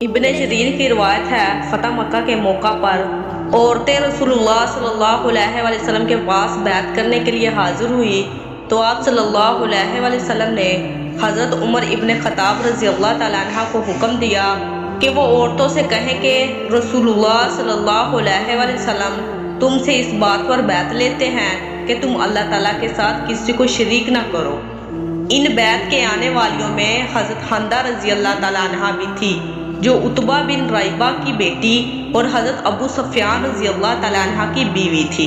ابن جریر کی روایت ہے، فتح مکہ کے موقع پر عورتیں رسول اللہ صلی اللہ علیہ وآلہ وسلم کے پاس بیعت کرنے کے لیے حاضر ہوئی تو آپ صلی اللہ علیہ وآلہ وسلم نے حضرت عمر ابن خطاب رضی اللہ تعالیٰ عنہ کو حکم دیا کہ وہ عورتوں سے کہیں کہ رسول اللہ صلی اللہ علیہ وآلہ وسلم تم سے اس بات پر بیعت لیتے ہیں کہ تم اللہ تعالیٰ کے ساتھ کسی کو شریک نہ کرو۔ ان بیعت کے آنے والیوں میں حضرت حندہ رضی اللہ تعالیٰ عنہ بھی تھی جو عتبہ بن رائبہ کی بیٹی اور حضرت ابو سفیان رضی اللہ تعالیٰ عنہ کی بیوی تھی۔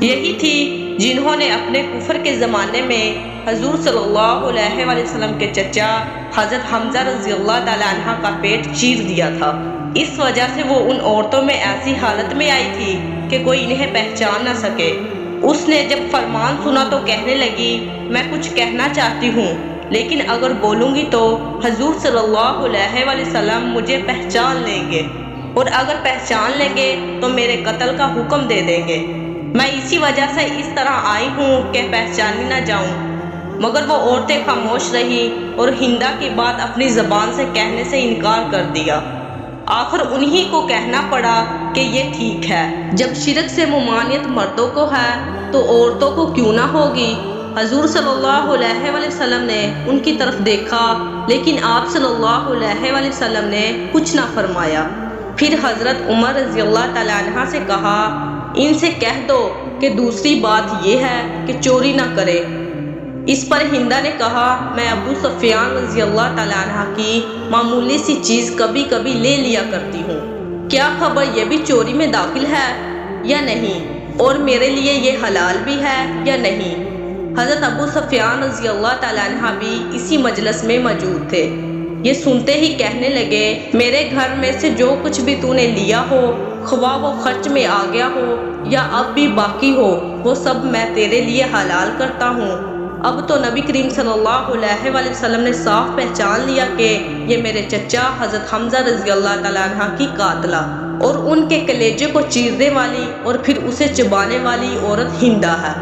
یہی تھی جنہوں نے اپنے کفر کے زمانے میں حضور صلی اللہ علیہ وآلہ وسلم کے چچا حضرت حمزہ رضی اللہ تعالیٰ عنہ کا پیٹ چیر دیا تھا۔ اس وجہ سے وہ ان عورتوں میں ایسی حالت میں آئی تھی کہ کوئی انہیں پہچان نہ سکے۔ اس نے جب فرمان سنا تو کہنے لگی، میں کچھ کہنا چاہتی ہوں لیکن اگر بولوں گی تو حضور صلی اللہ علیہ وآلہ وسلم مجھے پہچان لیں گے اور اگر پہچان لیں گے تو میرے قتل کا حکم دے دیں گے۔ میں اسی وجہ سے اس طرح آئی ہوں کہ پہچانی نہ جاؤں۔ مگر وہ عورتیں خاموش رہیں اور ہندا کی بات اپنی زبان سے کہنے سے انکار کر دیا۔ آخر انہی کو کہنا پڑا کہ یہ ٹھیک ہے، جب شرک سے ممانعت مردوں کو ہے تو عورتوں کو کیوں نہ ہوگی۔ حضور صلی اللہ علیہ وآلہ وسلم نے ان کی طرف دیکھا لیکن آپ صلی اللہ علیہ وآلہ وسلم نے کچھ نہ فرمایا۔ پھر حضرت عمر رضی اللہ تعالیٰ عنہ سے کہا، ان سے کہہ دو کہ دوسری بات یہ ہے کہ چوری نہ کرے۔ اس پر ہندا نے کہا، میں ابو سفیان رضی اللہ تعالیٰ عنہ کی معمولی سی چیز کبھی کبھی لے لیا کرتی ہوں، کیا خبر یہ بھی چوری میں داخل ہے یا نہیں، اور میرے لیے یہ حلال بھی ہے یا نہیں۔ حضرت ابو سفیان رضی اللہ تعالیٰ عنہ بھی اسی مجلس میں موجود تھے۔ یہ سنتے ہی کہنے لگے، میرے گھر میں سے جو کچھ بھی تو نے لیا ہو، خواہ وہ خرچ میں آ گیا ہو یا اب بھی باقی ہو، وہ سب میں تیرے لیے حلال کرتا ہوں۔ اب تو نبی کریم صلی اللہ علیہ وآلہ وسلم نے صاف پہچان لیا کہ یہ میرے چچا حضرت حمزہ رضی اللہ تعالیٰ عنہ کی قاتلہ اور ان کے کلیجے کو چیرنے والی اور پھر اسے چبانے والی عورت ہندا ہے۔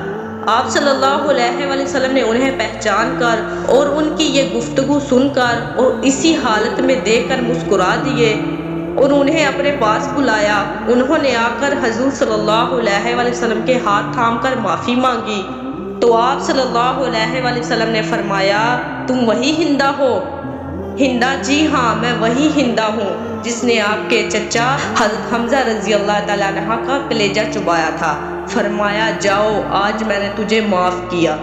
آپ صلی اللہ علیہ وآلہ وسلم نے انہیں پہچان کر اور ان کی یہ گفتگو سن کر اور اسی حالت میں دیکھ کر مسکرا دیے اور انہیں اپنے پاس بلایا۔ انہوں نے آ کر حضور صلی اللہ علیہ وآلہ وسلم کے ہاتھ تھام کر معافی مانگی تو آپ صلی اللہ علیہ وآلہ وسلم نے فرمایا، تم وہی ہندا ہو؟ ہندا، جی ہاں میں وہی ہندا ہوں جس نے آپ کے چچا حضرت حمزہ رضی اللہ تعالیٰ عنہ کا کلیجہ چبایا تھا۔ فرمایا، جاؤ آج میں نے تجھے معاف کیا۔